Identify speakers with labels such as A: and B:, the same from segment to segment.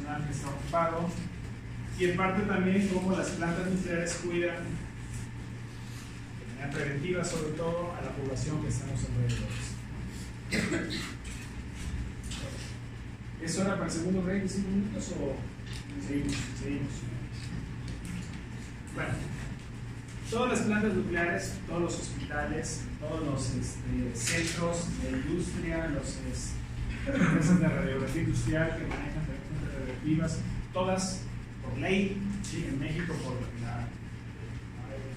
A: personal que está ocupado, y en parte también cómo las plantas nucleares cuidan de manera preventiva, sobre todo, a la población que está en los alrededores. ¿Es hora para el segundo break de 5 minutos o seguimos? Bueno, todas las plantas nucleares, todos los hospitales, todos los centros de industria, las empresas de radiografía industrial que manejan terapias radioactivas, todas por ley, ¿sí? En México por el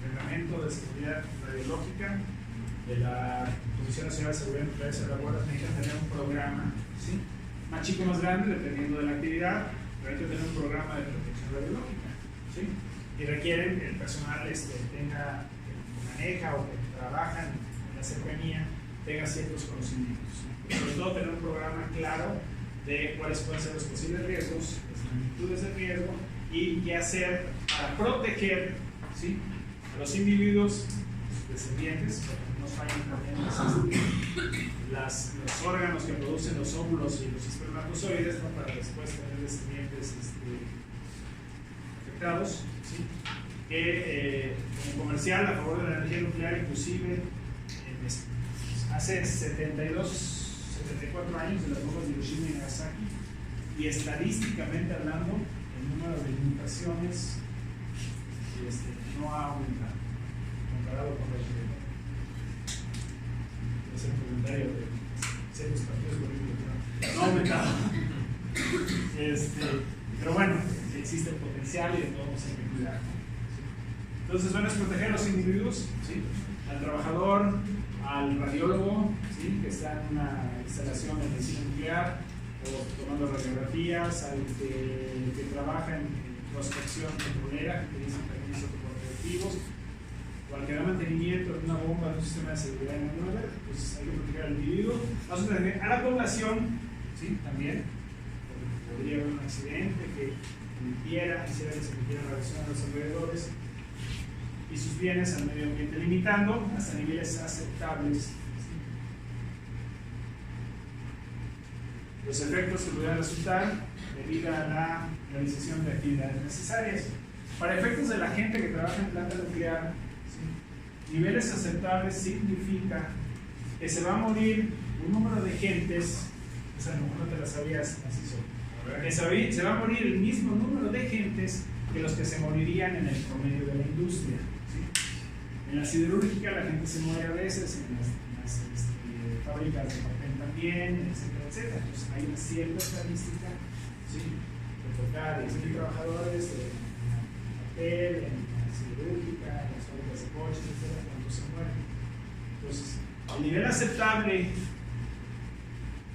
A: Reglamento de Seguridad Radiológica de la Comisión Nacional de Seguridad Nuclear y Salvaguardas, necesitan tener un programa, ¿sí? Más chico, más grande, dependiendo de la actividad, pero hay que tener un programa de protección radiológica, ¿sí? Y requieren que el personal tenga, que maneja o que trabaja en la cercanía, tenga ciertos conocimientos. Y sobre todo tener un programa claro de cuáles pueden ser los posibles riesgos, las magnitudes de riesgo y qué hacer para proteger, ¿sí? A los individuos, sus descendientes, para que no fallen también los órganos que producen los óvulos y los espermatozoides, ¿no? Para después tener descendientes afectados, ¿sí? Que como comercial a favor de la energía nuclear, inclusive hace 74 años de las bombas de Hiroshima y Nagasaki, y estadísticamente hablando, el número de inundaciones no ha aumentado comparado con los es el comentario de ciertos partidos políticos, no ha aumentado. Pero bueno, existe el potencial y de todos hay que cuidar. Entonces, bueno, es proteger a los individuos, ¿sí? Al trabajador, al radiólogo, ¿sí? Que está en una instalación de medicina nuclear o tomando radiografías, al que trabaja en prospección petrolera, que dicen permisos corporativos, o al que da mantenimiento de una bomba de un sistema de seguridad en el mundo, pues hay que proteger al individuo. Vamos a proteger a la población, ¿sí? También, porque podría haber un accidente que hiciera que se emitiera radiación a los alrededores y sus bienes al medio ambiente, limitando hasta niveles aceptables, ¿sí? Los efectos que pudieran resultar debido a la realización de actividades necesarias. Para efectos de la gente que trabaja en planta nuclear, ¿sí? Niveles aceptables significa que se va a morir un número de gentes, o sea, no te la sabías, que se va a morir el mismo número de gentes que los que se morirían en el promedio de la industria, ¿sí? En la siderúrgica la gente se muere a veces, en las fábricas de papel también, etcétera, etcétera. Entonces hay una cierta estadística, ¿sí? De tocar 10.000 trabajadores en papel, en la siderúrgica, en las fábricas de coches, etcétera, cuántos se mueren. Entonces, el nivel aceptable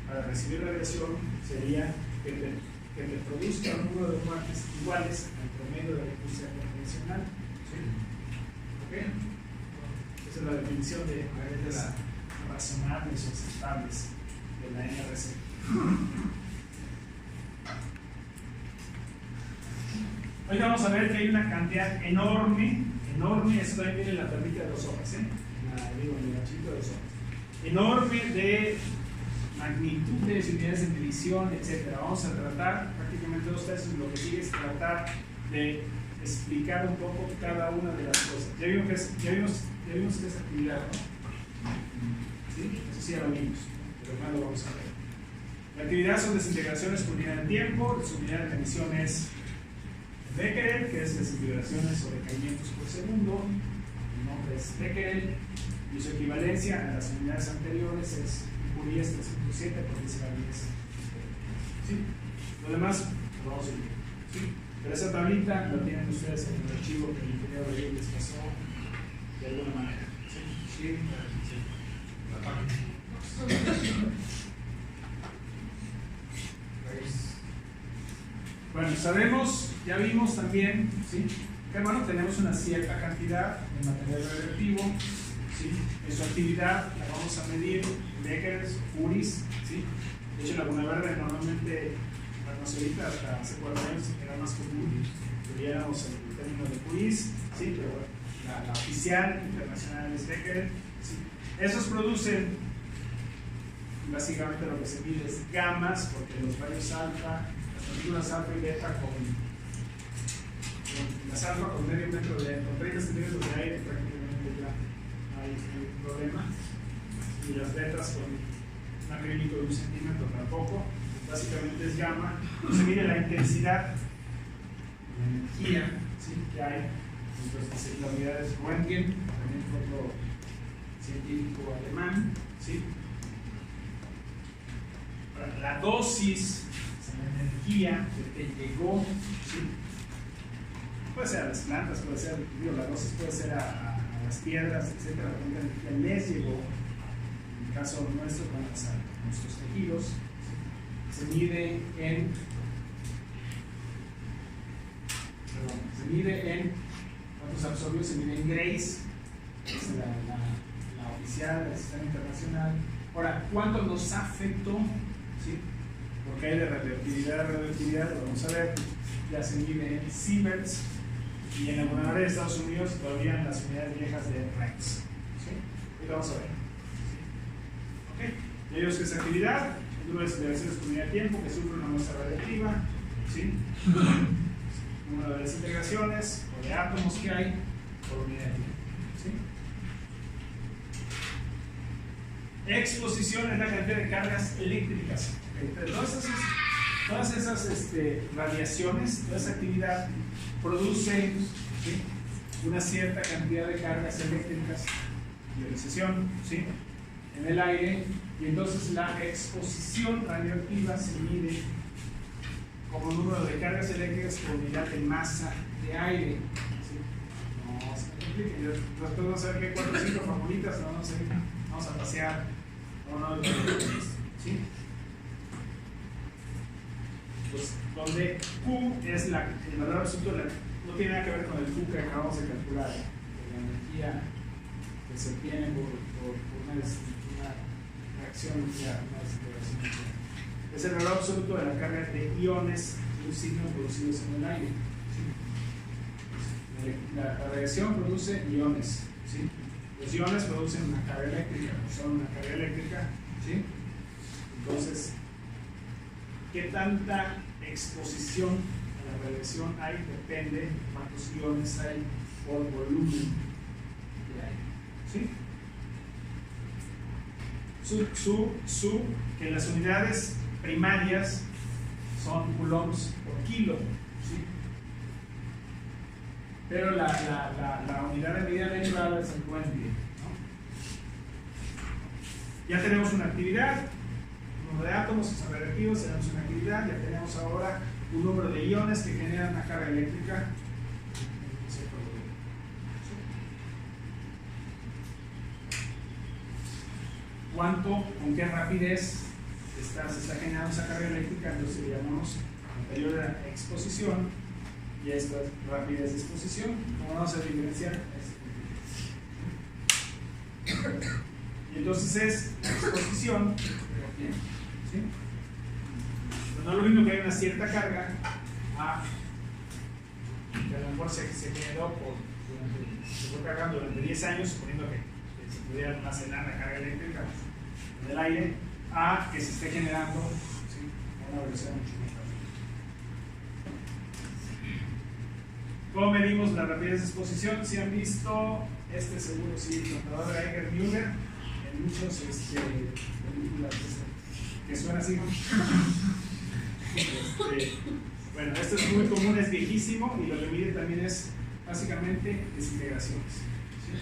A: para recibir radiación sería que te produzca un número de muertes iguales al promedio de la industria convencional. ¿Sí? ¿Ok? Esa es la definición de niveles razonables o aceptables de la NRC. Hoy vamos a ver que hay una cantidad enorme, esto también viene en la tablita de 2 hojas, en el ganchito de 2 hojas, enorme de magnitudes, unidades de medición, etc. Vamos a tratar prácticamente 2 tercios de lo que sigue es tratar de explicar un poco cada una de las cosas. Ya vimos que es actividad, ¿no? ¿Sí? Eso sí ya lo vimos, pero más lo vamos a ver. La actividad son desintegraciones por unidad de tiempo, su unidad de medición es Becquerel, que es desintegraciones o decaimientos por segundo, el nombre es Becquerel, y su equivalencia a las unidades anteriores es Curie 3.7 por 10 a la 10. ¿Sí? Lo demás lo vamos a ir. ¿Sí? Pero esa tablita la tienen ustedes en el archivo que el ingeniero de les pasó de alguna manera. ¿Sí? ¿Sí? La página. Bueno, sabemos, ya vimos también, ¿sí? Que bueno, tenemos una cierta cantidad de material radioactivo, ¿sí? En su actividad la vamos a medir en Becquerels, Curies, ¿sí? De hecho, en Laguna Verde normalmente, no sé, ahorita hasta hace 4 años era más común que viéramos el término de Curies, ¿sí? Pero bueno, la oficial internacional es Becquerel, ¿sí? Esos producen básicamente lo que se mide es gamas, porque los rayos alfa, las partículas alfa y beta con las alfa con medio metro con 30 centímetros de aire, prácticamente ya hay un problema. Y las betas con un acrílico de 1 centímetro tampoco. Básicamente es gamma. Se mide la intensidad, la energía, ¿sí?, que hay. Entonces, la unidad es Röntgen, también fue otro científico alemán, ¿sí? La dosis, la energía que te llegó, ¿sí?, puede ser a las plantas, puede ser, la dosis puede ser a las piedras, etc. La energía les llegó, en el caso nuestro, con nuestros tejidos, ¿sí?, se mide en cuántos absorbió, se mide en Grace, es la oficial del sistema internacional. Ahora, ¿cuánto nos afectó? ¿Sí? Porque hay de radioactividad, lo vamos a ver, ya se mide en Sieverts y en la moneda de Estados Unidos todavía en las unidades viejas de Rex. ¿Sí? Y vamos a ver. ¿Sí? ¿Okay? Ya vimos que esa actividad, el número de aceleraciones por unidad de tiempo que sufre una muestra radiactiva, ¿sí?, número de desintegraciones o de átomos que hay por unidad de tiempo. ¿Sí? Exposición es la cantidad de cargas eléctricas. Okay. Todas esas radiaciones, toda esa actividad produce, ¿sí?, una cierta cantidad de cargas eléctricas, ionización, ¿sí?, en el aire, y entonces la exposición radioactiva se mide como número de cargas eléctricas por unidad de masa de aire. ¿Sí? No se me compliquen. Después vamos a ver que 4 o 5 formulitas, no vamos a ir, vamos a pasear. ¿Sí? Pues donde Q es el valor absoluto, no tiene nada que ver con el Q que acabamos de calcular, la energía que se obtiene por una reacción nuclear, una desintegración nuclear. Es el valor absoluto de la carga de iones de un signo producidos en el aire. ¿Sí? La radiación produce iones. ¿Sí? Los iones producen una carga eléctrica, son una carga eléctrica. ¿Sí? Entonces, ¿qué tanta exposición a la radiación hay? Depende de cuántos iones hay por volumen de aire. ¿Sí? Que las unidades primarias son coulombs por kilo, ¿sí? Pero la unidad de medida derivada es el Coulomb, ¿no? Ya tenemos una actividad, un número de átomos que son reactivos, tenemos una actividad, ya tenemos ahora un número de iones que generan una carga eléctrica. ¿Con qué rapidez se está generando esa carga eléctrica? Entonces le llamamos anterior a exposición y esta es rapidez de exposición. ¿Cómo vamos a diferenciar? Y entonces es la exposición, ¿sí? Pero no es lo mismo que hay una cierta carga que a lo mejor se generó se fue cargando durante 10 años, suponiendo que se pudiera almacenar la carga eléctrica en el aire, a que se esté generando, ¿sí?, a una velocidad mucho más rápida. ¿Cómo medimos la rapidez de exposición? Si han visto, seguro sí, el contador de Eiger-Müller en muchas películas que suena así. Bueno, esto es muy común, es viejísimo y lo que mide también es básicamente desintegraciones. ¿Sí?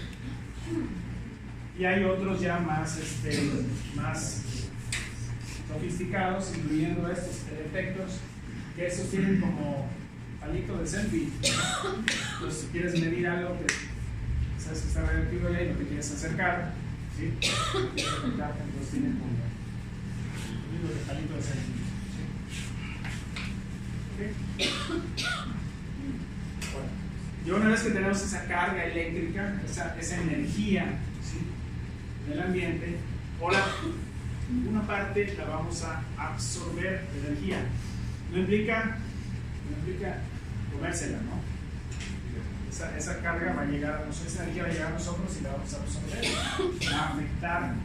A: Y hay otros ya más sofisticados, incluyendo estos efectos, que estos tienen como palito de selfie. Entonces, si quieres medir algo que sabes que está radioactivo y no te quieres acercar, ¿sí?, entonces tienen como el palito de selfie. ¿Sí? Bueno, y una vez que tenemos esa carga eléctrica, esa energía, ¿sí?, en el ambiente, ahora una parte la vamos a absorber de energía. No implica comérsela, ¿no? Esa carga va a llegar a nosotros, esa energía va a llegar a nosotros y la vamos a absorber, va a afectar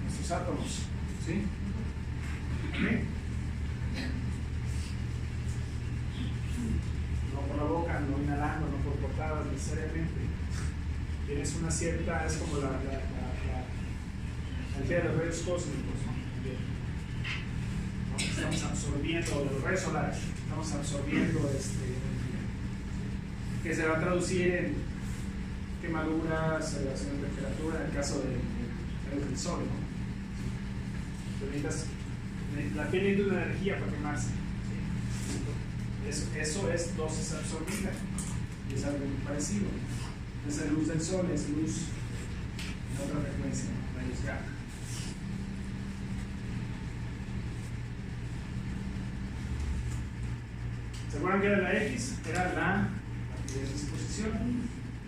A: nuestros átomos, ¿sí? ¿Okay? necesariamente. Tienes una cierta, es como la energía de los rayos cósmicos, ¿no? Estamos absorbiendo, de los rayos solares, estamos absorbiendo energía, que se va a traducir en quemaduras, elevación de temperatura, en el caso del sol, ¿no? La piel necesita una energía para quemarse, ¿sí? Eso es dosis absorbida, y es algo muy parecido. Es la luz del sol, es luz en otra frecuencia, rayos gamma. ¿Se acuerdan que era la X? Era la rapidez de exposición.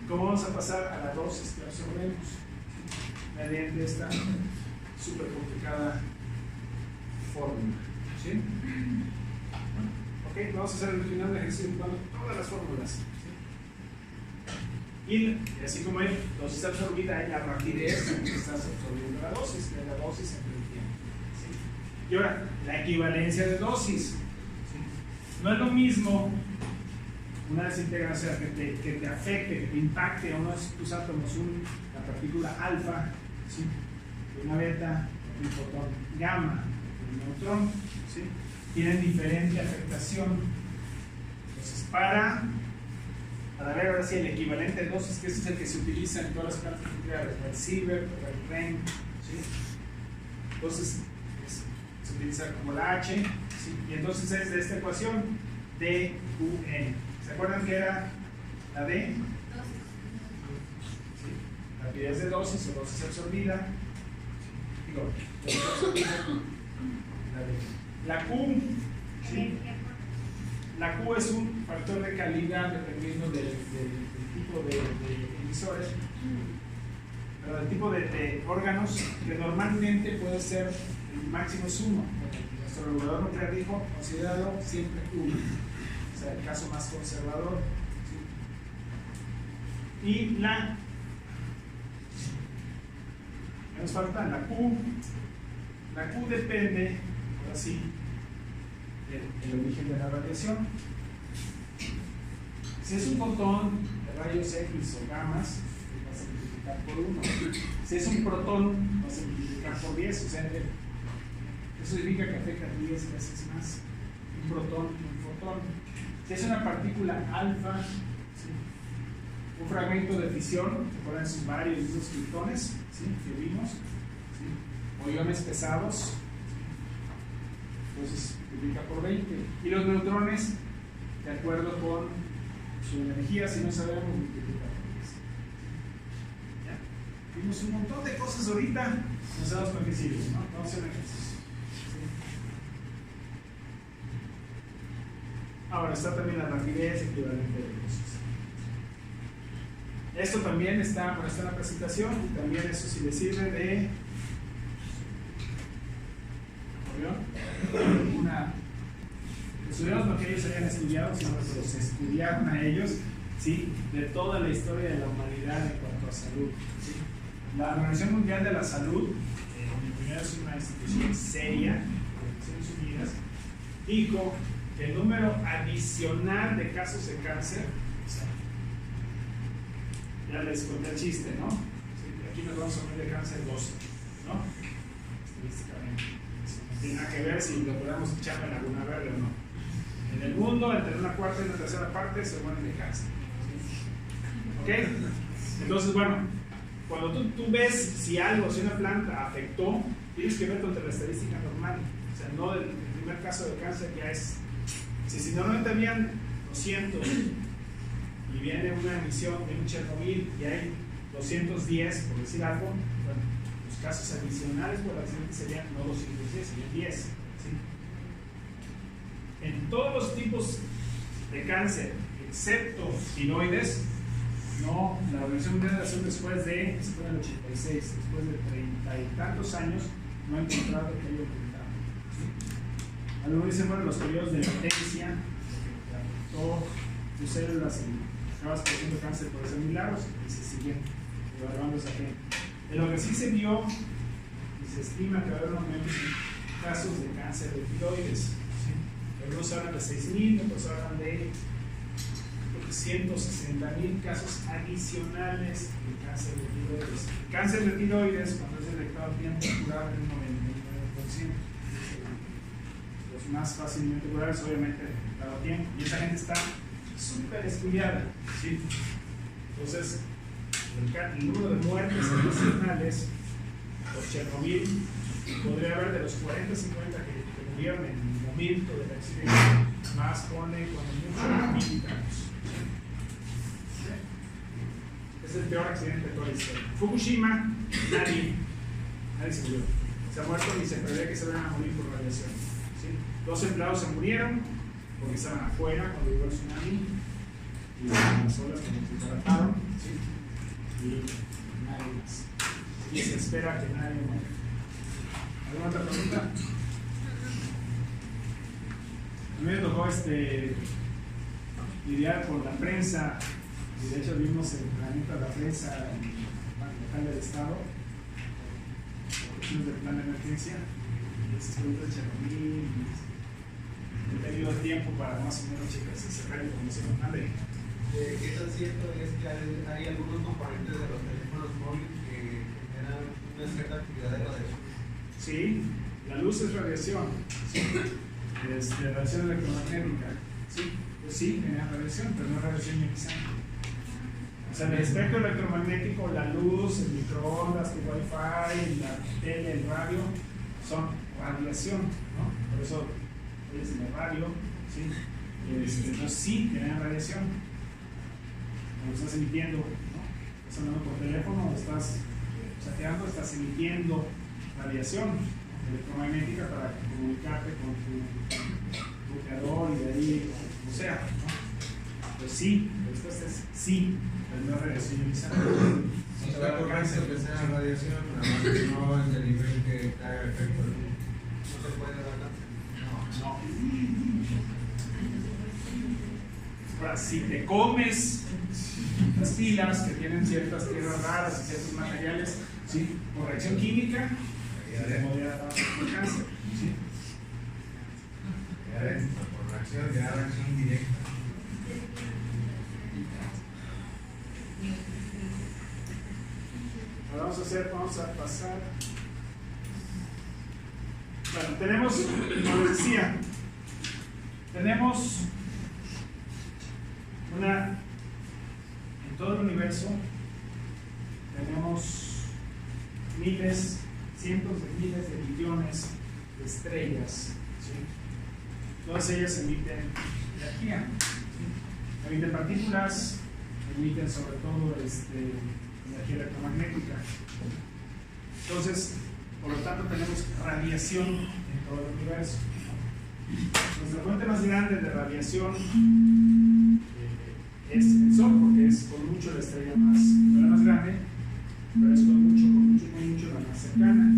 A: ¿Cómo vamos a pasar a la dosis que absorbemos? Mediante esta súper complicada fórmula. ¿Sí? Ok, vamos a hacer el final de ejercicio con todas las fórmulas. ¿Sí? Y así como hay dosis absorbida, hay la rapidez en que estás absorbiendo la dosis, que es la dosis entre el tiempo. ¿Sí? Y ahora, la equivalencia de dosis. No es lo mismo una desintegración que te afecte, que te impacte a uno de tus átomos, la partícula alfa, ¿sí? Una beta, un fotón gamma, un neutrón, ¿sí? Tienen diferente afectación. Entonces, para ver ahora sí el equivalente de dosis, que ese es el que se utiliza en todas las plantas nucleares, el Sievert, el REN, ¿sí? Entonces, se utiliza como la H, ¿sí? Y entonces es de esta ecuación DQN. ¿Se acuerdan que era la D? ¿Sí? Rapidez de dosis o dosis absorbida. Digo, dosis absorbida. La Q, ¿sí? La Q es un factor de calidad dependiendo del tipo de emisores, pero del tipo de órganos, que normalmente puede ser el máximo es 1. Nuestro regulador nuclear dijo, considéralo siempre 1. O sea, el caso más conservador. ¿Sí? Y la, nos falta la Q. La Q depende, ahora sí, del origen de la radiación. Si es un fotón de rayos X o gamas, va a se multiplicar por 1. Si es un protón, va a se multiplicar por 10. O sea, eso significa que afecta 10 veces más un protón que un fotón. Si es una partícula alfa, ¿sí? Un fragmento de fisión, ¿se acuerdan? Son varios de esos criptones, ¿sí? Que vimos, ¿sí? O iones pesados, ¿sí? Entonces multiplica por 20. Y los neutrones, de acuerdo con su energía, si no sabemos, multiplica por 10. ¿Ya? Vimos un montón de cosas ahorita, nos damos con que sirven, ¿no? Vamos a hacer un ejercicio. Ahora está también la rapidez equivalente de dosis. Esto también está en la presentación y también eso sí le sirve de estudiamos lo que ellos habían estudiado, sino que los estudiaron a ellos, ¿sí? De toda la historia de la humanidad en cuanto a salud, ¿sí? La Organización Mundial de la Salud, primero es una institución seria de las Naciones Unidas, dijo que el número adicional de casos de cáncer, o sea, ya les conté el chiste, ¿no? ¿Sí? Aquí nos vamos a poner de cáncer 12, ¿no? Estadísticamente. No tiene nada que ver si lo podemos echar en Laguna Verde o no. En el mundo, entre una cuarta y una tercera parte se mueren de cáncer. ¿Sí? ¿Ok? Entonces, bueno, cuando tú ves si algo, si una planta afectó, tienes que ver contra la estadística normal. O sea, no el primer caso de cáncer ya es. Si normalmente habían 200 y viene una emisión de un Chernobyl y hay 210, por decir algo, bueno, los casos adicionales por accidente serían no 210, serían 10. ¿Sí? En todos los tipos de cáncer, excepto tiroides, no, la Organización Mundial de la Salud después del 86, después de 30 y tantos años, no ha encontrado que haya aumentado. ¿Sí? Algunos dicen, bueno, los periodos de latencia, que afectó tus células y acabas produciendo cáncer por esos milagros, y se siguen evaluando esa gente. De lo que sí se vio, y se estima que va a haber un aumento en casos de cáncer de tiroides. ¿Sí? Algunos hablan de 6.000, otros hablan de 160,000 casos adicionales de cáncer de tiroides. El cáncer de tiroides, cuando es detectado a tiempo, es curable en un 99%. Los más fácilmente curables, obviamente, detectado a tiempo. Y esa gente está súper estudiada, ¿sí? Entonces, el número de muertes adicionales por Chernobyl podría haber de los 40 50 que murieron en el momento del accidente, más pone cuando mucho 1,000 años. Es el peor accidente de toda la historia. Fukushima, nadie se murió. Se ha muerto y se prevé que se van a morir por radiación. ¿Sí? 2 empleados se murieron porque estaban afuera cuando llegó el tsunami y las olas como se trataron. ¿Sí? Y nadie más. Y se espera que nadie muera. ¿Alguna otra pregunta? A mí me tocó lidiar con la prensa, y de hecho vimos el entrenamiento de la prensa en el local del Estado, del plan de emergencia, y esas preguntas de Chernobyl. He tenido tiempo para más o menos checar si se reconoce con nadie.
B: ¿Qué tan cierto es que hay algunos componentes de los teléfonos móviles que generan una cierta actividad de radiación?
A: Sí, la luz es radiación, ¿sí? Radiación electromagnética, ¿sí? Pues sí, genera radiación, pero no es radiación ionizante. O sea, en el espectro electromagnético, la luz, el microondas, el wifi, la tele, el radio, son radiación, ¿no? Por eso oyes en la radio, ¿sí? Entonces sí, generan radiación. Lo estás emitiendo, ¿no? Estás hablando por teléfono, estás chateando, estás emitiendo radiación electromagnética para comunicarte con tu bloqueador y de ahí, como sea, ¿no? Pues sí, la respuesta es sí, pero no es radiación ionizante.
B: Si está correcto que sea radiación, nada más que no es el nivel que haga efecto. No se puede dar cáncer.
A: No. Ahora, si te comes las pilas que tienen ciertas tierras raras y ciertos materiales, ¿sí? Por reacción química, podría dar cáncer. ¿Sí?
B: Por reacción, ya reacción directa.
A: Ahora vamos a pasar. Bueno, tenemos, como les decía, tenemos en todo el universo tenemos miles, cientos de miles de millones de estrellas, ¿sí? Todas ellas emiten energía, ¿sí? Emiten partículas, emiten sobre todo energía electromagnética. Entonces, por lo tanto, tenemos radiación en todo el universo. Nuestra fuente más grande de radiación es el Sol, porque es con mucho la estrella no la más grande, pero es con mucho la más cercana.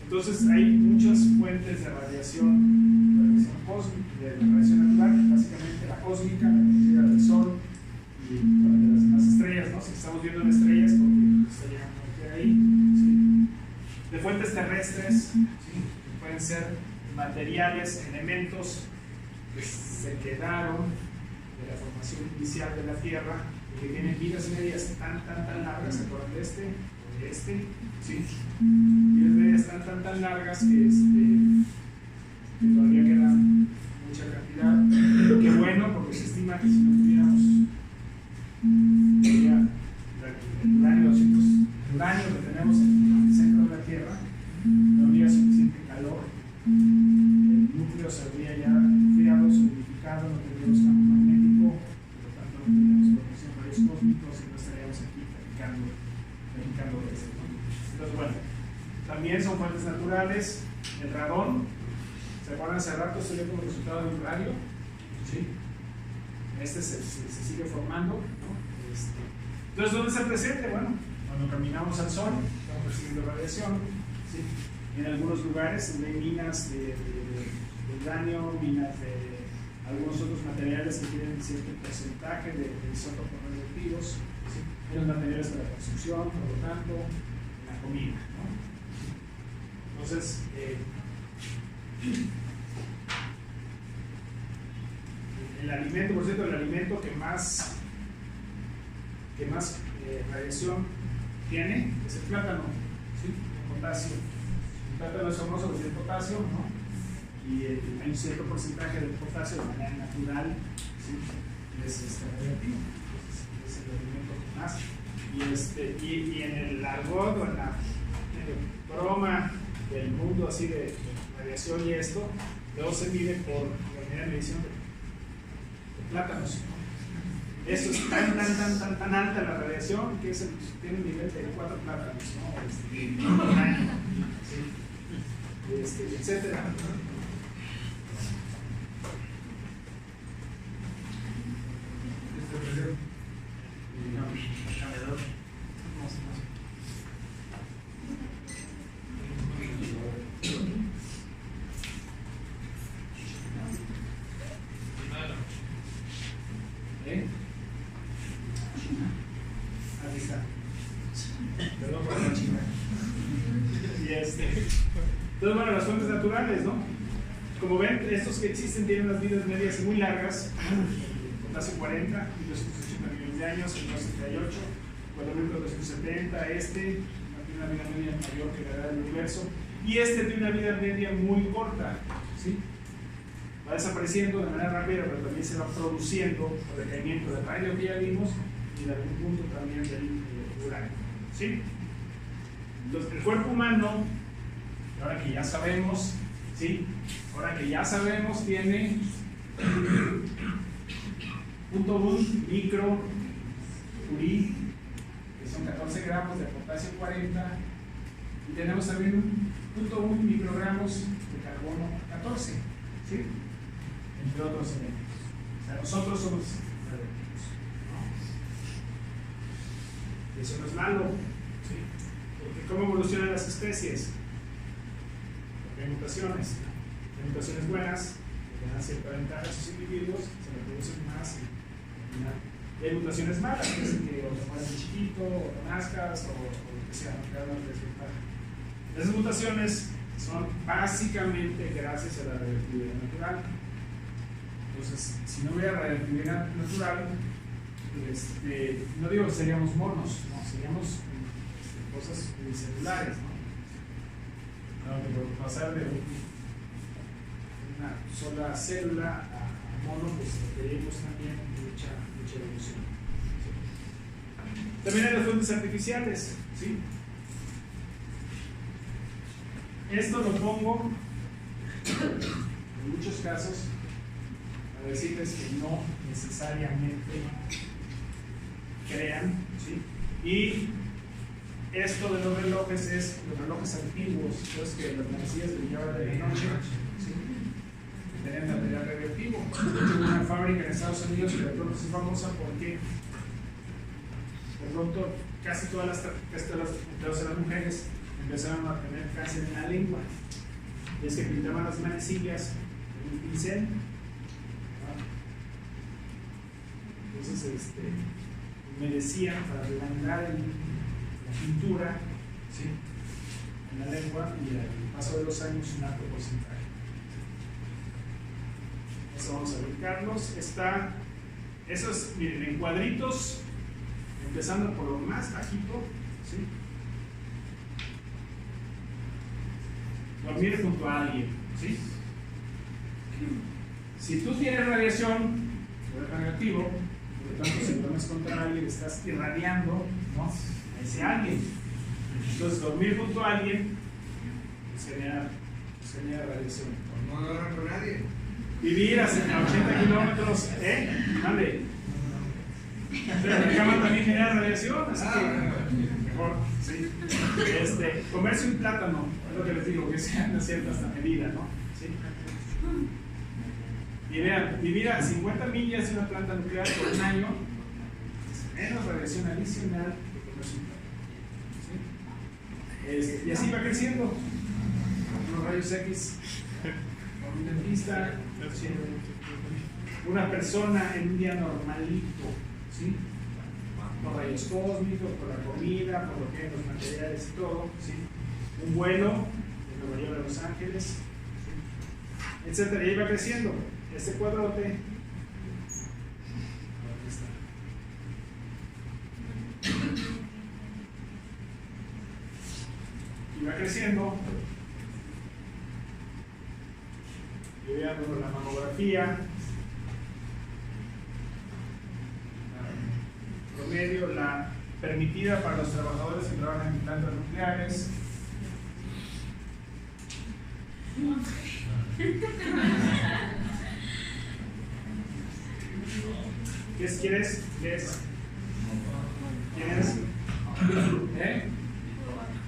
A: Entonces hay muchas fuentes de radiación cósmica, de la radiación natural, básicamente la cósmica, la energía del Sol y de las demás estrellas, ¿no? Si estamos viendo en estrellas, porque está llegando energía ahí, ¿sí? De fuentes terrestres, ¿sí? Pueden ser materiales, elementos que se quedaron de la formación inicial de la Tierra y que tienen vidas medias tan largas, ¿se acuerdan de este? ¿Sí? Vidas medias tan largas que todavía queda mucha cantidad. Qué bueno, porque se estima que si no tuviéramos el uranio que tenemos en el centro de la Tierra, no habría suficiente calor. El núcleo se habría ya enfriado, solidificado, no tendríamos campo magnético, por lo tanto no tendríamos formación de rayos cósmicos y no estaríamos aquí platicando de esto. Entonces, bueno, también son fuentes naturales. El radón, ¿se acuerdan? Hace rato salió como resultado de un radio, ¿sí? Se sigue formando, ¿no? Entonces, ¿dónde está presente? Bueno, cuando caminamos al sol, estamos recibiendo radiación, ¿sí? En algunos lugares donde hay minas de uranio, minas de algunos otros materiales que tienen cierto porcentaje de isótopos radioactivos, ¿sí? En los materiales de la construcción, por lo tanto, en la comida, ¿no? Entonces, el alimento, por cierto, el alimento que más radiación tiene es el plátano, ¿sí? El potasio. El plátano es famoso por el potasio, ¿no? Y hay un cierto porcentaje de potasio de manera natural, ¿sí? Es radioactivo, es el alimento que más. Y en el argot o en la broma del mundo así de radiación y esto, luego se mide por la unidad de medición de plátanos. Eso es tan alta la radiación que tiene un nivel de 4 plátanos, ¿no? Un año, ¿sí? Etcétera. Ahí está. Perdón por la China. Y entonces, bueno, las fuentes naturales, ¿no? Como ven, estos que existen tienen unas vidas medias muy largas. Potasio 40, 1280 millones de años, el 278, 4470, tiene una vida media mayor que la edad del universo. Y tiene una vida media muy corta, ¿sí? Va desapareciendo de manera rápida, pero también se va produciendo por decaimiento del radio que ya vimos y de algún punto también del uranio, ¿sí? Entonces, el cuerpo humano, ahora que ya sabemos, ¿sí? Ahora que ya sabemos, tiene 0.1 microcurie, que son 14 gramos de potasio 40, y tenemos también 0.1 microgramos de carbono 14, ¿sí? Entre otros elementos. O sea, nosotros somos radioactivos, ¿no? Eso no es malo, ¿sí? Porque ¿cómo evolucionan las especies? Porque hay mutaciones, ¿no? Hay mutaciones buenas, que dan cierta ventaja a esos individuos, se reproducen más y hay mutaciones malas, que es que o te mueres de chiquito, o te nazcas, o lo que sea, no te dan una desventaja. Esas mutaciones son básicamente gracias a la radioactividad natural. Entonces, si no hubiera radioactividad natural, no digo que seríamos monos, no, seríamos cosas unicelulares, ¿no? Pero pasar de una sola célula a mono, pues requerimos también mucha evolución. También hay las fuentes artificiales, ¿sí? Esto lo pongo en muchos casos a decirles que no necesariamente crean, ¿sí? Y esto de los relojes es los relojes antiguos, los que las manecillas brillaban de la noche, ¿sí? Tenían material radioactivo. Hubo una fábrica en Estados Unidos que de pronto es famosa porque de pronto casi todas las mujeres empezaron a tener cáncer en la lengua. Y es que pintaban las manecillas en un pincel, ¿no? Entonces humedecían para ablandar la pintura, ¿sí? En la lengua, y al paso de los años un alto porcentaje. Eso vamos a ubicarlos. Eso es, miren, en cuadritos, empezando por lo más bajito, ¿sí? Dormir junto a alguien, ¿sí? Si tú tienes radiación, o eres radioactivo, por lo tanto, si duermes contra alguien, estás irradiando, ¿no?, a ese alguien. Entonces, dormir junto a alguien genera radiación.
B: No duerman con nadie.
A: Vivir a 80 kilómetros, ¿vale? Pero la cama también genera radiación, así que mejor, ¿sí? Comerse un plátano, es lo que les digo, que sea una cierta hasta medida, ¿no? ¿Sí? Y vean, vivir a 50 millas de una planta nuclear por un año es menos radiación adicional que comerse un plátano, ¿sí? Y así va creciendo. Los rayos X, con un dentista, ¿sí? Una persona en un día normalito, ¿sí? Por rayos cósmicos, por la comida, por lo que hay en los materiales y todo, ¿sí? Un vuelo de Nueva York a Los Ángeles, ¿sí? Etcétera, y ahí va creciendo. Este cuadrote y va creciendo. Y vean la mamografía promedio, la permitida para los trabajadores que trabajan en plantas nucleares. ¿Quieres? ¿Quién es?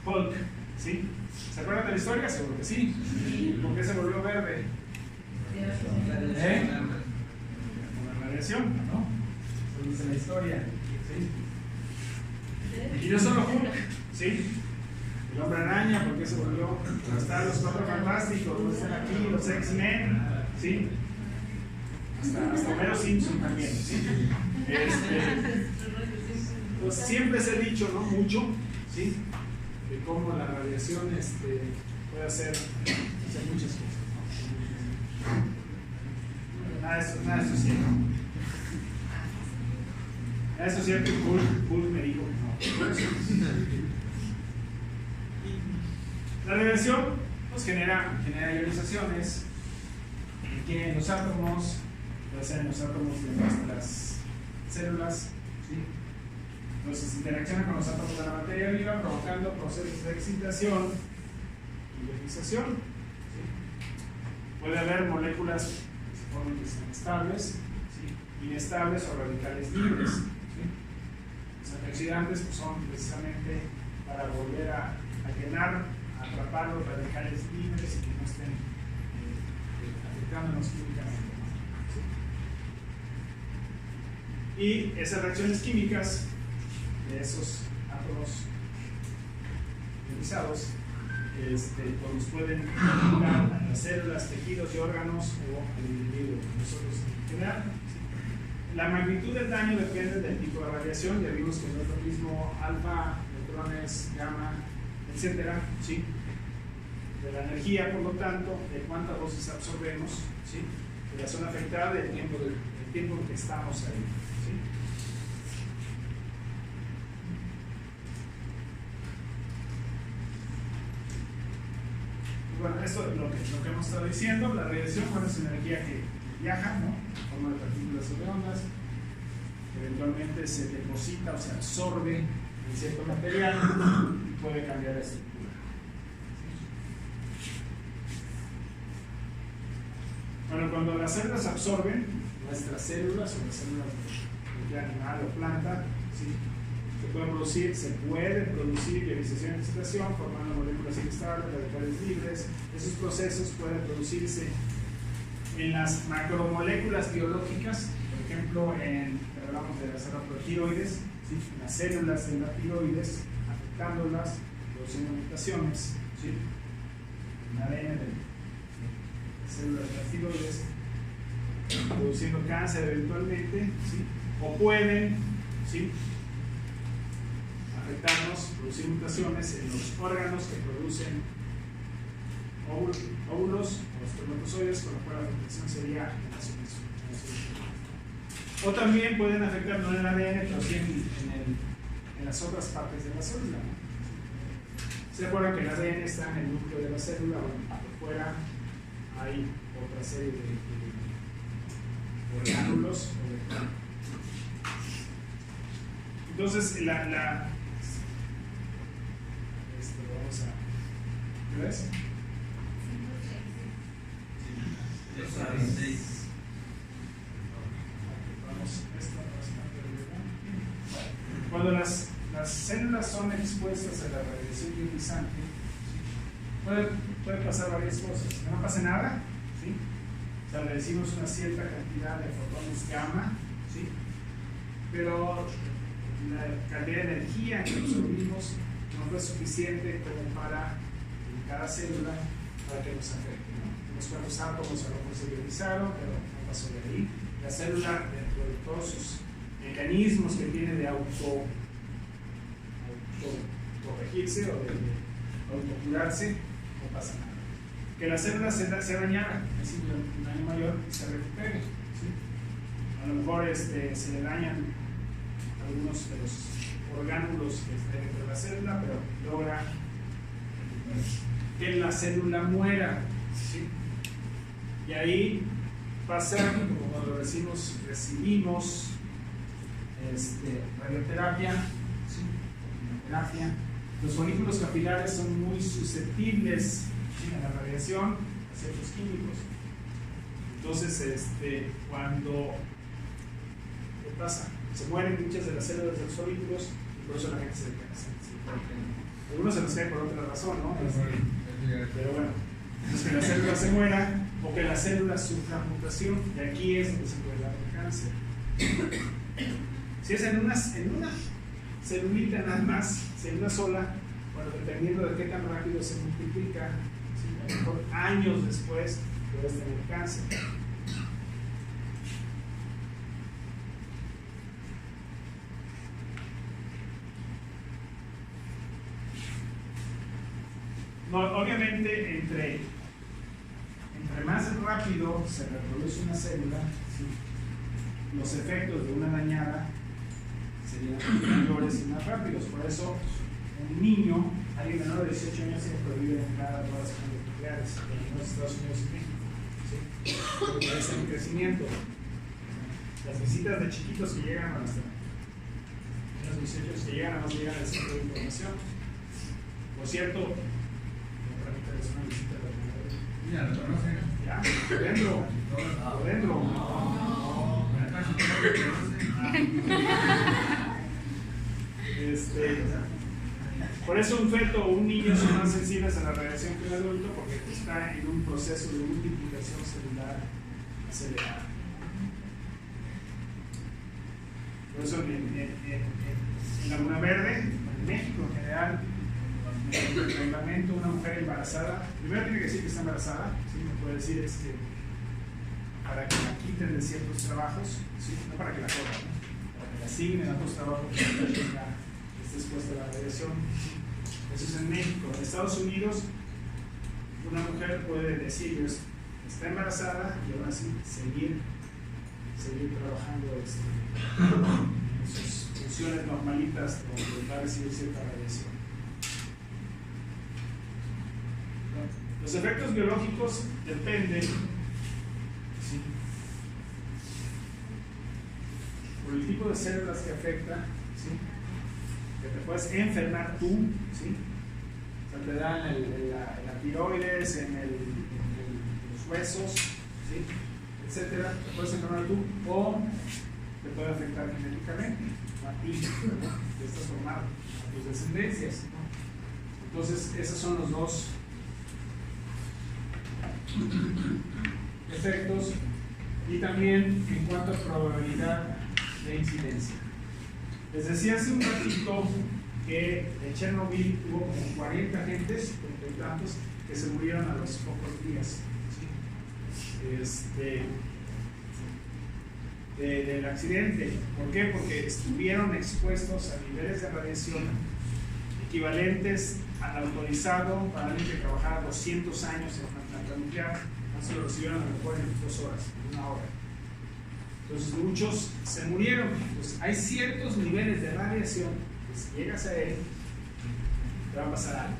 A: Hulk, ¿sí? ¿Se acuerdan de la historia? Seguro que sí. ¿Por qué se volvió verde? Por la radiación, ¿no? Eso dice la historia, ¿sí? Y no solo Hulk, ¿sí? El Hombre Araña, ¿por qué se volvió? Están los Cuatro Fantásticos, ¿no están aquí? Los X-Men, ¿sí? Hasta Homero Simpson también, ¿sí? Pues siempre se ha dicho, ¿no? Mucho, ¿sí? De cómo la radiación puede hacer muchas cosas, ¿no? Nada de eso es cierto. Nada de eso es cierto. Hulk me dijo no. La radiación pues, genera ionizaciones que en los átomos, ya sea en los átomos de nuestras células, ¿sí? Entonces interacciona con los átomos de la materia viva, provocando procesos de excitación y ionización. ¿Sí? Puede haber moléculas que se forman que sean estables, ¿sí? Inestables o radicales libres. ¿Sí? Los antioxidantes pues, son precisamente para volver a llenar, a atrapar los radicales libres y que no estén afectándonos químicamente. ¿Sí? Y esas reacciones químicas de esos átomos ionizados pues nos pueden afectar a las células, tejidos y órganos o al individuo. Nosotros en general, ¿sí? La magnitud del daño depende del tipo de radiación. Ya vimos que no es lo mismo alfa, neutrones, gamma, etcétera, ¿sí? De la energía, por lo tanto, de cuántas dosis absorbemos, ¿sí? De la zona afectada, del tiempo en que estamos ahí, ¿sí? Bueno, esto es lo que hemos estado diciendo. La radiación, bueno, es energía que viaja, ¿no? En forma de partículas o de ondas, que eventualmente se deposita o se absorbe en cierto material y puede cambiar la estructura. Bueno, cuando las células absorben, nuestras células o las células de animal o planta, ¿sí? Se puede producir ionización y excitación formando moléculas inestables, radicales libres. Esos procesos pueden producirse en las macromoléculas biológicas, por ejemplo, hablamos de las tiroides, ¿sí? En las células de la tiroides, afectándolas, produciendo mutaciones, ¿sí? En ADN de células de las tiroides, produciendo cáncer eventualmente, ¿sí? O pueden, ¿sí? Afectarnos, producir mutaciones en los órganos que producen óvulos o espermatozoides, con lo cual la afectación sería en la sumisón. O también pueden afectar no en el ADN, pero sí en las otras partes de la célula, ¿no? ¿Se acuerdan que el ADN está en el núcleo de la célula? Bueno, por fuera hay otra serie de orgánulos. Entonces, vamos a... ¿qué ves? Cuando las células son expuestas a la radiación ionizante, puede pasar varias cosas. Que no pase nada, ¿sí? O sea, le decimos una cierta cantidad de fotones gamma, ¿sí? Pero la cantidad de energía que absorbimos no fue suficiente como para cada célula para que nos afecte, ¿no? Unos cuantos átomos a lo mejor se ionizaron, pero no pasó de ahí. La célula, dentro de todos sus mecanismos que tiene de corregirse o de autocurarse, no pasa nada. Que la célula se dañara, es decir, un daño mayor, se recupere, ¿sí? A lo mejor se le dañan algunos de los orgánulos que están dentro de la célula, pero logra que la célula muera, ¿sí? Y ahí pasa, como cuando recibimos radioterapia, ¿sí? Quimioterapia. Los folículos capilares son muy susceptibles, ¿sí?, a la radiación, a ciertos químicos. Entonces, cuando ¿qué pasa? Se mueren muchas de las células de los folículos y por eso la gente se cansa. Algunos se nos cae por otra razón, ¿no? Pero bueno, entonces que la célula se muera o que la célula sufra mutación, y aquí es donde se puede dar el cáncer. Si es en una celulita nada más, si en una sola, bueno, dependiendo de qué tan rápido se multiplica, ¿sí?, a lo mejor años después puedes tener cáncer. No, obviamente, entre más rápido se reproduce una célula, ¿sí?, los efectos de una dañada serían mayores y más rápidos. Por eso, un niño, alguien menor de 18 años, se prohíbe entrar a todas las plantas nucleares en los Estados Unidos y México, ¿sí?, porque es en crecimiento. Las visitas de chiquitos que llegan a los 18 que llegan, no llegan al centro de información. Por cierto, una visita de la primera vez.
B: Ya, lo conocen.
A: Ya, por dentro. Por eso un feto o un niño son más sensibles a la radiación que un adulto, porque está en un proceso de multiplicación celular acelerada. Por eso en Laguna Verde, en México en general, en el reglamento, una mujer embarazada, primero tiene que decir que está embarazada, ¿sí? Me puede decir para que la quiten de ciertos trabajos, ¿sí?, no para que la corran, ¿no?, para que la asignen a otros trabajos que esté expuesta a la radiación. Eso es en México. En Estados Unidos, una mujer puede decir que está embarazada y aún así seguir trabajando en sus funciones normalitas donde va a recibir cierta radiación. Los efectos biológicos dependen, ¿sí?, por el tipo de células que afecta, ¿sí?, que te puedes enfermar tú, ¿sí?, o sea, te dan la tiroides, en los huesos, ¿sí?, etcétera, te puedes enfermar tú, o te puede afectar genéticamente a ti, ¿no?, que estás formado, a tus descendencias, ¿no? Entonces, esos son los dos efectos, y también en cuanto a probabilidad de incidencia. Les decía hace un ratito que en Chernobyl hubo como 40 gentes, 30 y tantos, que se murieron a los pocos días, ¿sí?, del accidente. ¿Por qué? Porque estuvieron expuestos a niveles de radiación equivalentes al autorizado para alguien que trabajara 200 años en una planta nuclear. Entonces lo recibieron a lo mejor en 2 horas, en 1 hora. Entonces muchos se murieron. Entonces hay ciertos niveles de radiación que si llegas a él, te va a pasar algo.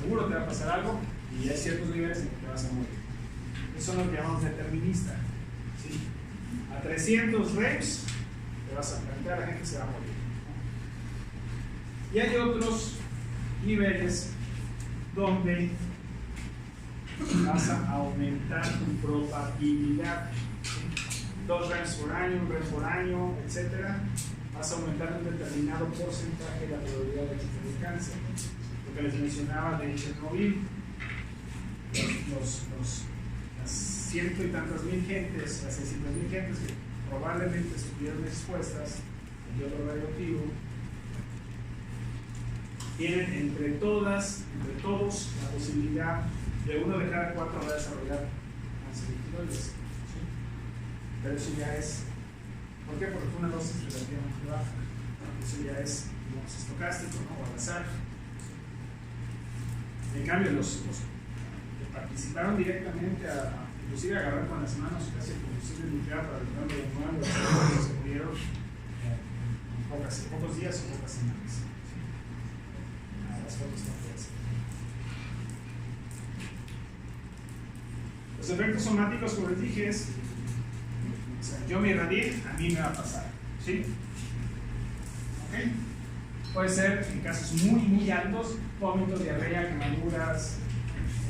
A: Seguro te va a pasar algo, y hay ciertos niveles en que te vas a morir. Eso es lo que llamamos determinista, ¿sí? A 300 reps te vas a plantear, la gente se va a morir, ¿no? Y hay otros niveles donde vas a aumentar tu probabilidad, ¿sí? 2 reps por año, 1 rep por año, etc. Vas a aumentar un determinado porcentaje de la probabilidad de que te dé cáncer. Lo que les mencionaba de Chernobyl, las 100 y tantas mil gentes, las 600.000 gentes que probablemente estuvieron expuestas al yodo radioactivo, tienen entre todos la posibilidad de 1 de cada 4 va a desarrollar cáncer de tiroides, ¿sí? Pero eso ya es, ¿por qué? Porque fue una dosis relativamente baja, ¿no? Eso ya es, digamos, estocástico, ¿no?, o al azar. En cambio, los que participaron directamente inclusive agarrar con las manos casi el combustible nuclear para lograrlo de nuevo, se murieron en pocos días o pocas semanas. Las fotos no pueden ser. Los efectos somáticos, como les dije, es, o sea, yo me irradié, a mí me va a pasar, ¿sí? ¿Ok? Puede ser en casos muy altos, vómitos, diarrea, quemaduras,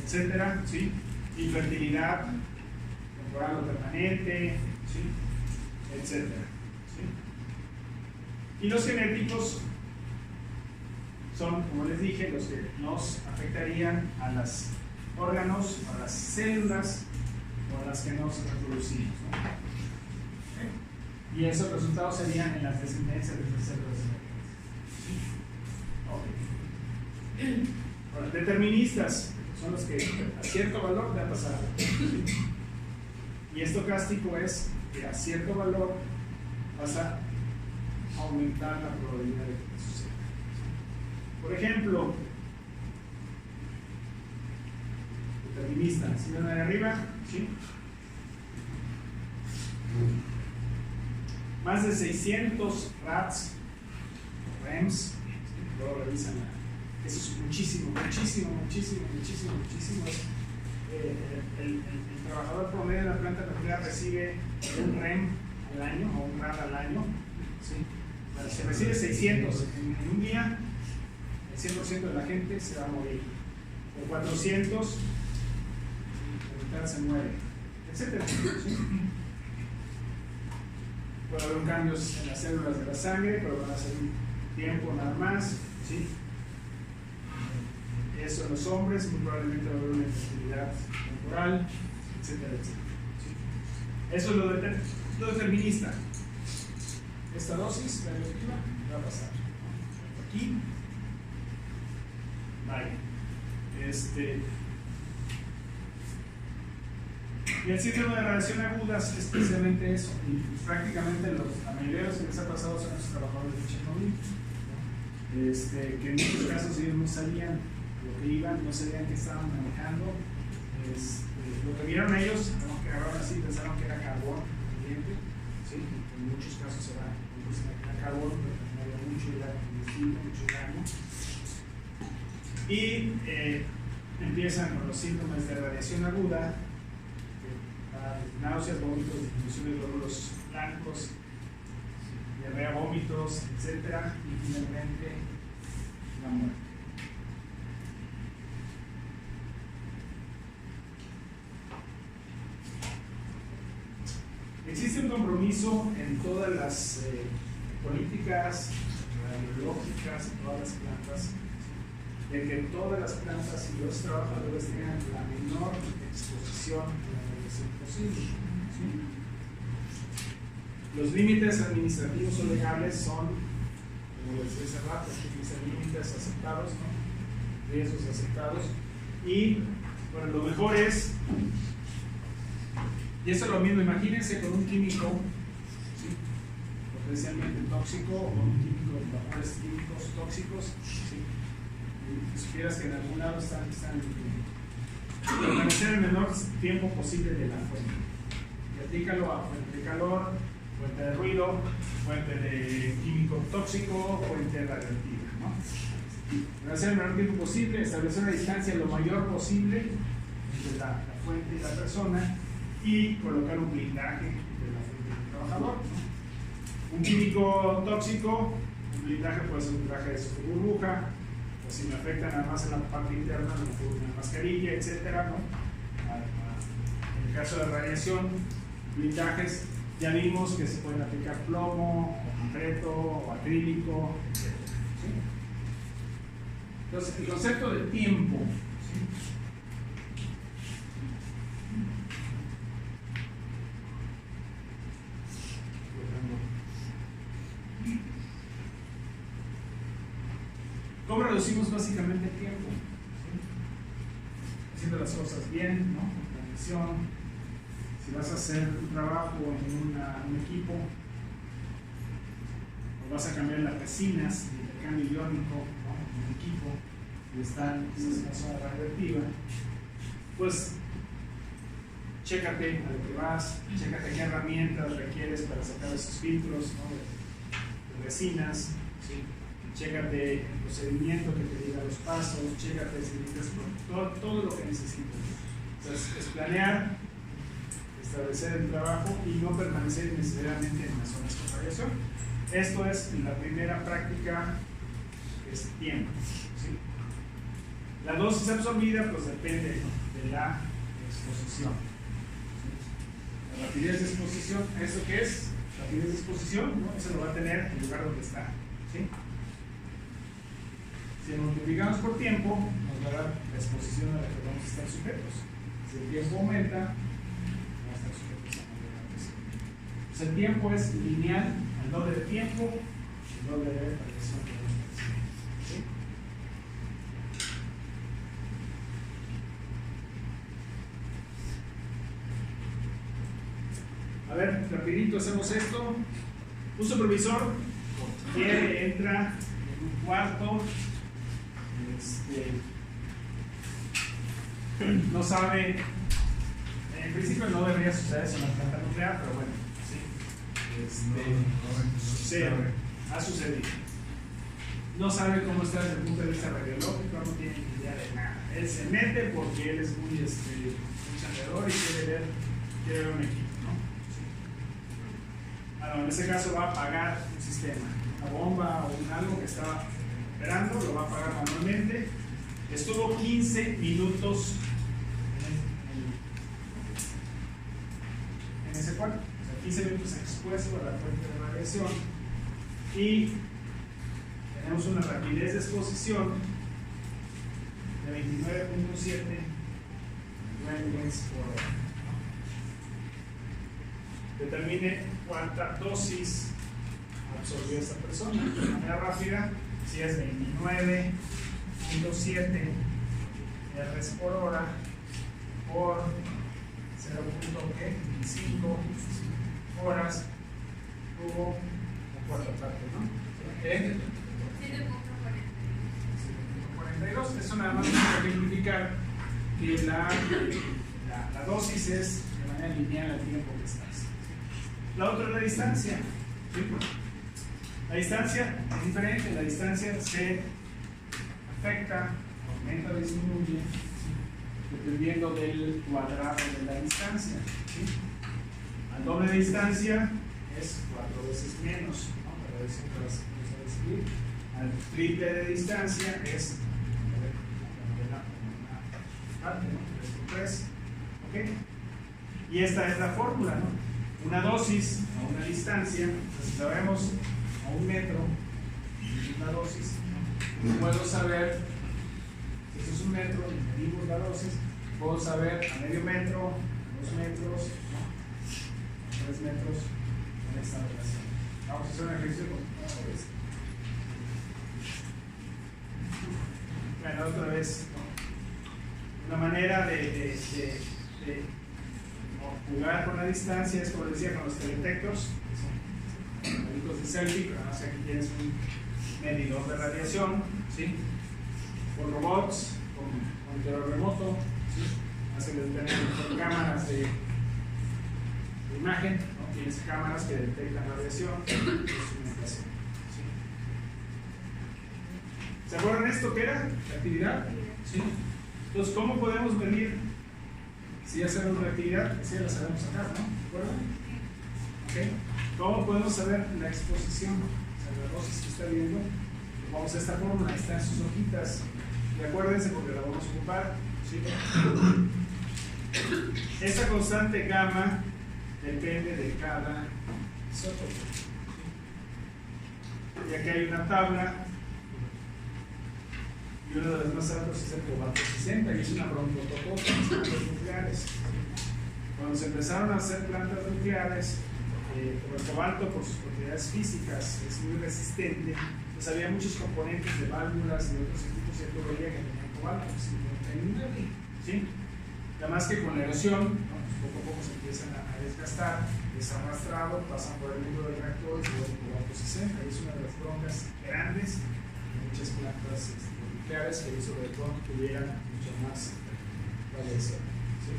A: etcétera, ¿sí? Infertilidad temporal o permanente, ¿sí? Etcétera, ¿sí? Y los genéticos son, como les dije, los que nos afectarían a los órganos, a las células o a las que nos reproducimos, ¿no? ¿Okay? Y esos resultados serían en las descendencias de esas células. Okay. Ahora, deterministas son los que a cierto valor te va a pasar algo, ¿sí? Y estocástico es que a cierto valor vas a aumentar la probabilidad de que suceda. Por ejemplo, determinista, si ven de arriba, ¿sí? Más de 600 RATs, REMS, luego revisan, eso es muchísimo. El trabajador promedio de la planta nuclear recibe un REM al año o un RAT al año, ¿sí? Bueno, si recibe 600 en un día, el 100% de la gente se va a morir. Por 400, la mitad se muere, etc. ¿Sí? Puede haber cambios en las células de la sangre, pero van a ser un tiempo nada más, ¿sí? Eso en los hombres, muy probablemente va a haber una infertilidad temporal, etcétera, etcétera. ¿Sí? Eso es lo determinista. Esta dosis radioactiva va a pasar, ¿no? Aquí, vale. Y el síndrome de radiación aguda es especialmente eso, y prácticamente la mayoría de los que les ha pasado son los trabajadores de Chernobyl, ¿no? Que en muchos casos ellos no sabían lo que iban, no sabían qué estaban manejando. Lo que vieron ellos, ¿no? Que agarraron así, pensaron que era carbón caliente, ¿sí? En muchos casos era carbón, pero no había mucho daño. Y empiezan con los síntomas de radiación aguda, náuseas, vómitos, disminución de glóbulos blancos, diarrea, vómitos, etc. Y finalmente la muerte. Existe un compromiso en todas las políticas radiológicas, en todas las plantas, de que todas las plantas y los trabajadores tengan la menor exposición a la radiación posible. ¿Sí? Los límites administrativos o legales son, como les decía hace rato, límites aceptados, ¿no? Riesgos aceptados. Y bueno, lo mejor es, y eso es lo mismo, imagínense con un químico, ¿sí? Potencialmente tóxico o con un químico, vapores químicos tóxicos, ¿sí? Y supieras que en algún lado están permanecer el menor tiempo posible de la fuente. Y aplícalo a fuente de calor, fuente de ruido, fuente de químico tóxico, fuente radioactiva, ¿no? Permanecer el menor tiempo posible, establecer una distancia lo mayor posible entre la fuente y la persona y colocar un blindaje entre la fuente y el trabajador, ¿no? Un químico tóxico, un blindaje puede ser un traje de burbuja, o si me afecta nada más en la parte interna, una mascarilla, etcétera, ¿no? En el caso de radiación, blindajes, ya vimos que se pueden aplicar plomo, o concreto, o acrílico, etc. ¿Sí? Entonces, el concepto de tiempo, ¿sí? ¿Cómo reducimos básicamente el tiempo? ¿Sí? Haciendo las cosas bien, ¿no? Con planeación. Si vas a hacer un trabajo en un equipo, o vas a cambiar las resinas de intercambio iónico, ¿no? En un equipo que está en una zona radioactiva, pues chécate a lo que vas, chécate qué herramientas requieres para sacar esos filtros, ¿no? de resinas, ¿sí? Chécate el procedimiento que te diga los pasos, chécate si necesitas todo lo que necesitas. Entonces, es planear, establecer el trabajo y no permanecer necesariamente en las zonas con radiación. Esto es la primera práctica, es tiempo. ¿Sí? La dosis absorbida pues depende de la exposición. ¿Sí? La rapidez de exposición, ¿eso qué es? Rapidez de exposición, ¿no? Eso lo va a tener en el lugar donde está. ¿Sí? Si lo multiplicamos por tiempo, nos va a dar la exposición a la que vamos a estar sujetos. Si el tiempo aumenta, vamos a estar sujetos a mayor radiación. Pues el tiempo es lineal, al doble de tiempo, el doble de radiación que vamos a decir. ¿Sí? A ver, rapidito hacemos esto. Un supervisor entra en un cuarto, no sabe, en principio no debería suceder eso en la planta nuclear, pero bueno, sí, sucede, ha sucedido. No sabe cómo está desde el punto de vista radiológico, no tiene ni idea de nada. Él se mete porque él es muy chambeador y quiere ver un equipo, ¿no? Sí. Bueno, en ese caso va a apagar un sistema, una bomba o algo que está operando, lo va a apagar manualmente. Estuvo 15 minutos en ese cuarto, o sea, 15 minutos expuesto a la fuente de radiación y tenemos una rapidez de exposición de 29.7 Rentgens por hora. Determine cuánta dosis absorbió esta persona de manera rápida. Si es 29.7 Rs por hora por 0.25 horas, tuvo la cuarta parte, ¿no? ¿Qué? 7.42. Eso nada más para ejemplificar que la dosis es de manera lineal al tiempo que estás. La otra es la distancia. ¿Sí? La distancia es diferente, la distancia se afecta, aumenta o disminuye, ¿sí? Dependiendo del cuadrado de la distancia. ¿Sí? Al doble de distancia es 4 veces menos, ¿no? Para eso vamos a decidir. Al triple de distancia es una parte, ¿no? 3 por 3. ¿Ok? Y esta es la fórmula, ¿no? Una dosis a una distancia, si sabemos a 1 metro, una dosis, ¿no? Puedo saber, si eso es 1 metro, y medimos la dosis, puedo saber a medio metro, a 2 metros, ¿no? A 3 metros, con esta relación. Vamos a hacer un ejercicio con esto. Bueno, otra vez, ¿no? Una manera de jugar con la distancia es, como decía, con los teledetectors, que son medidores de selfie, pero no sé, aquí tienes un medidor de radiación, ¿sí? Con robots, con monitoreo remoto, ¿sí? Hacen tener cámaras de imagen, ¿no? Tienes cámaras que detectan radiación, es una impresión, ¿sí? ¿Se acuerdan esto que era? ¿La actividad? ¿Sí? Entonces, ¿cómo podemos medir si hacemos una actividad? Si la sabemos sacar, ¿no? ¿De acuerdo? ¿Okay? ¿Cómo podemos saber la exposición? O sea, la dosis que está viendo. Vamos a esta fórmula, ahí están sus hojitas. Y acuérdense porque la vamos a ocupar. ¿Sí? Esta constante gamma depende de cada isótopo. ¿Sí? Y aquí hay una tabla. Y uno de los más altos es el cobalto 60, y es una broncototota en las plantas nucleares. Cuando se empezaron a hacer plantas nucleares, como el cobalto por sus propiedades físicas es muy resistente, pues había muchos componentes de válvulas y de otros equipos de tubería que tenían cobalto, 59, ¿sí? Además que con la erosión, ¿no? Pues poco a poco se empiezan a desgastar, es arrastrado, pasan por el mundo del reactor y luego el cobalto 60, y es una de las broncas grandes de muchas plantas nucleares que hizo de todo tuvieran mucho más radiación. ¿Sí?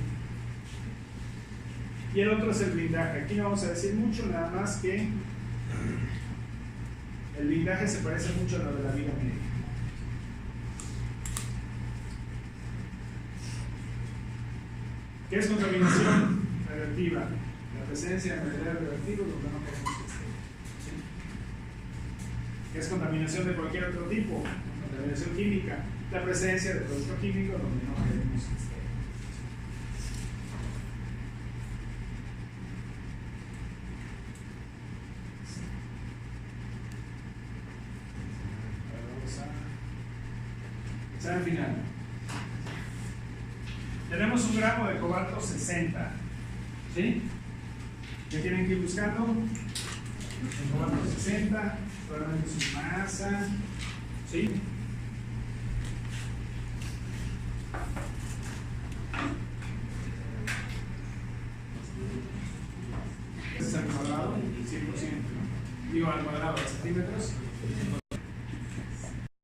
A: Y el otro es el blindaje. Aquí no vamos a decir mucho, nada más que el blindaje se parece mucho a lo de la vida médica. ¿Qué es contaminación radioactiva. La presencia de material radioactivo es lo que no queremos que esté. ¿Sí? Que es contaminación de cualquier otro tipo, contaminación química. La presencia de producto químico es donde no queremos que esté. Examen final. Tenemos un gramo de cobalto 60. ¿Sí? ¿Qué tienen que ir buscando? El cobalto 60, probablemente su masa. ¿Sí? Este es al cuadrado, 100%. Digo al cuadrado de centímetros.